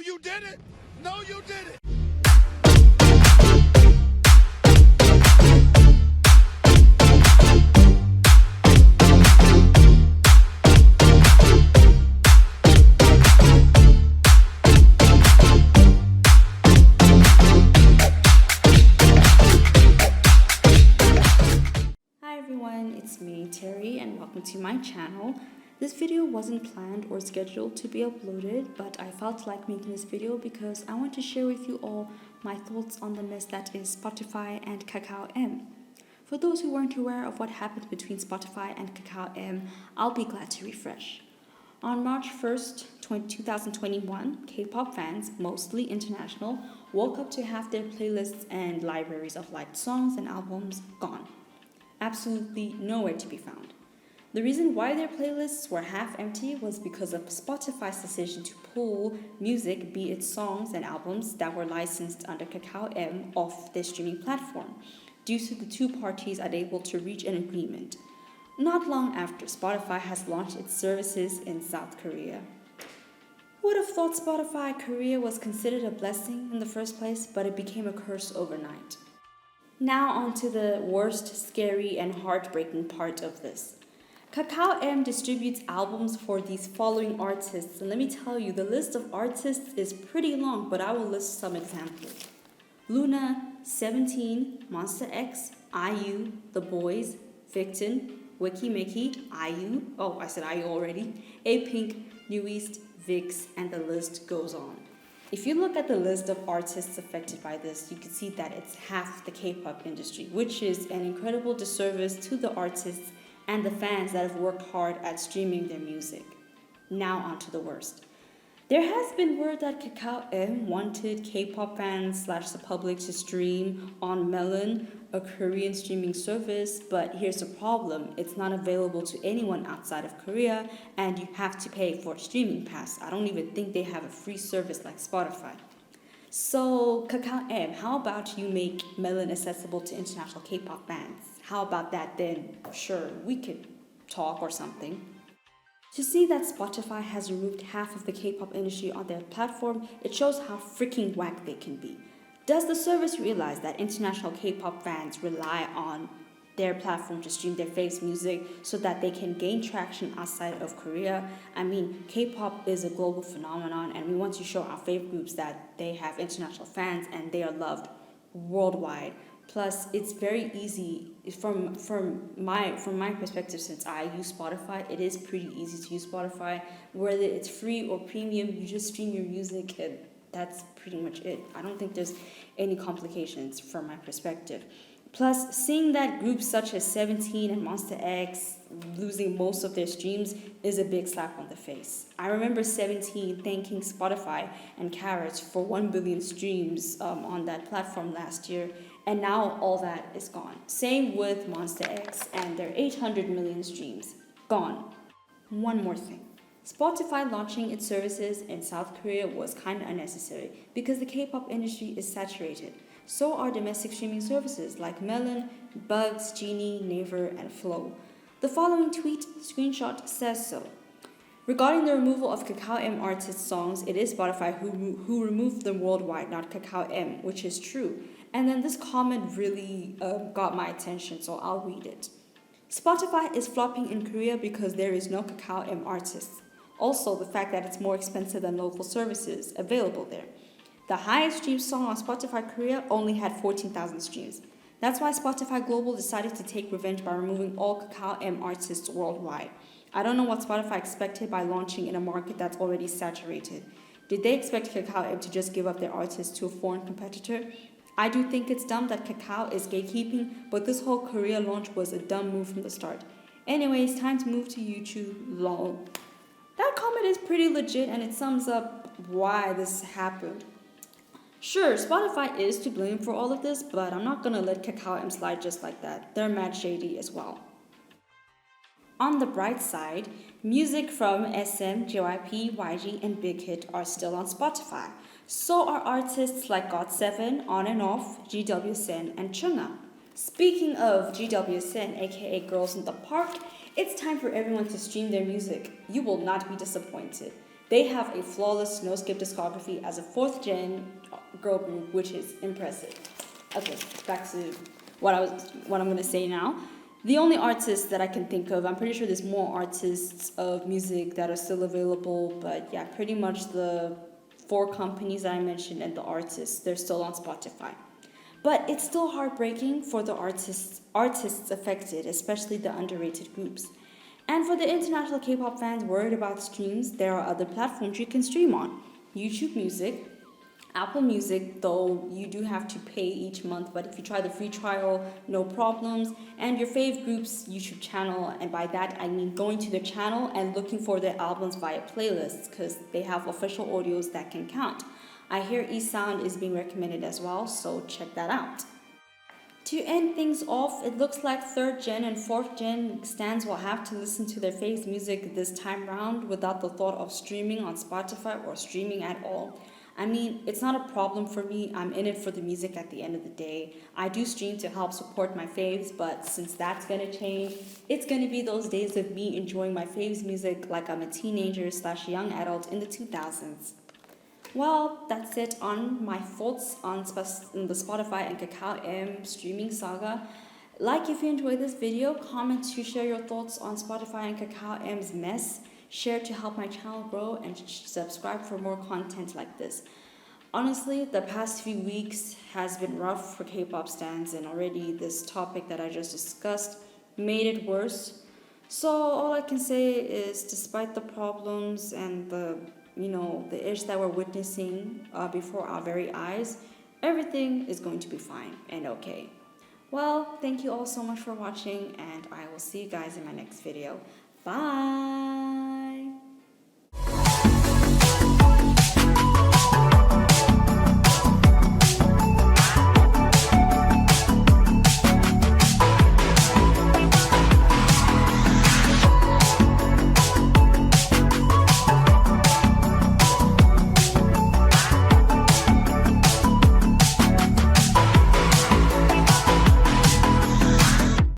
you didn't. No, you didn't. Hi everyone, it's me, Terry, and welcome to my channel. This video wasn't planned or scheduled to be uploaded, but I felt like making this video because I want to share with you all my thoughts on the mess that is Spotify and Kakao M. For those who weren't aware of what happened between Spotify and Kakao M, I'll be glad to refresh. On March 1st, 2021, K-pop fans, mostly international, woke up to have their playlists and libraries of liked songs and albums gone. Absolutely nowhere to be found. The reason why their playlists were half empty was because of Spotify's decision to pull music, be it songs and albums, that were licensed under Kakao M off their streaming platform, due to the two parties unable to reach an agreement. Not long after, Spotify has launched its services in South Korea. Who would have thought Spotify Korea was considered a blessing in the first place, but it became a curse overnight. Now on to the worst, scary, and heartbreaking part of this. Kakao M distributes albums for these following artists, and let me tell you, the list of artists is pretty long, but I will list some examples. LOONA, 17, Monsta X, IU, The Boyz, Victon, Weki, Meki, IU, oh I said IU already, apink, vixx, and the list goes on. If you look at the list of artists affected by this, you can see that it's half the K-pop industry, which is an incredible disservice to the artists and the fans that have worked hard at streaming their music. Now on to the worst. There has been word that Kakao M wanted K-pop fans / the public to stream on Melon, a Korean streaming service, but here's the problem. It's not available to anyone outside of Korea, and you have to pay for a streaming pass. I don't even think they have a free service like Spotify. So, Kakao M, how about you make Melon accessible to international K-pop fans? How about that then? Sure, we could talk or something. To see that Spotify has removed half of the K-pop industry on their platform, it shows how freaking whack they can be. Does the service realize that international K-pop fans rely on their platform to stream their favorite music so that they can gain traction outside of Korea? I mean, K-pop is a global phenomenon, and we want to show our favorite groups that they have international fans and they are loved worldwide. Plus, it's very easy from my perspective, since I use Spotify. It is pretty easy to use Spotify. Whether it's free or premium, you just stream your music, and that's pretty much it. I don't think there's any complications from my perspective. Plus, seeing that groups such as 17 and Monsta X losing most of their streams is a big slap on the face. I remember 17 thanking Spotify and Carrots for 1 billion streams on that platform last year, and now all that is gone. Same with Monsta X and their 800 million streams. Gone. One more thing. Spotify launching its services in South Korea was kind of unnecessary because the K-pop industry is saturated. So are domestic streaming services like Melon, Bugs, Genie, Naver, and Flow. The following tweet screenshot says so. Regarding the removal of Kakao M artist songs, it is Spotify who removed them worldwide, not Kakao M, which is true. And then this comment really got my attention, so I'll read it. Spotify is flopping in Korea because there is no Kakao M artists. Also, the fact that it's more expensive than local services available there. The highest streamed song on Spotify Korea only had 14,000 streams. That's why Spotify Global decided to take revenge by removing all Kakao M artists worldwide. I don't know what Spotify expected by launching in a market that's already saturated. Did they expect Kakao M to just give up their artists to a foreign competitor? I do think it's dumb that Kakao is gatekeeping, but this whole Korea launch was a dumb move from the start. Anyways, time to move to YouTube. Lol. That comment is pretty legit, and it sums up why this happened. Sure, Spotify is to blame for all of this, but I'm not gonna let Kakao M slide just like that. They're mad shady as well. On the bright side, music from SM, JYP, YG, and Big Hit are still on Spotify. So are artists like GOT7, On and Off, gwsn, and chung. Speaking of gwsn, aka Girls in the Park, it's time for everyone to stream their music. You will not be disappointed. They have a flawless no-skip discography as a 4th gen girl group, which is impressive. Okay, back to what I'm gonna say now. The only artists that I can think of, I'm pretty sure there's more artists of music that are still available, but yeah, pretty much the 4 companies that I mentioned and the artists, they're still on Spotify. But it's still heartbreaking for the artists affected, especially the underrated groups. And for the international K-pop fans worried about streams, there are other platforms you can stream on. YouTube Music, Apple Music, though you do have to pay each month, but if you try the free trial, no problems. And your fave group's YouTube channel, and by that I mean going to their channel and looking for their albums via playlists, because they have official audios that can count. I hear eSound is being recommended as well, so check that out. To end things off, it looks like 3rd gen and 4th gen stans will have to listen to their faves music this time round without the thought of streaming on Spotify or streaming at all. I mean, it's not a problem for me. I'm in it for the music at the end of the day. I do stream to help support my faves, but since that's gonna change, it's gonna be those days of me enjoying my faves music like I'm a teenager / young adult in the 2000s. Well, that's it on my thoughts on the Spotify and Kakao M streaming saga. Like if you enjoyed this video, comment to share your thoughts on Spotify and Kakao M's mess. Share to help my channel grow, and subscribe for more content like this. Honestly, the past few weeks has been rough for K-pop stans, and already this topic that I just discussed made it worse. So all I can say is, despite the problems and the ish that we're witnessing before our very eyes, everything is going to be fine and okay. Well, thank you all so much for watching, and I will see you guys in my next video. Bye!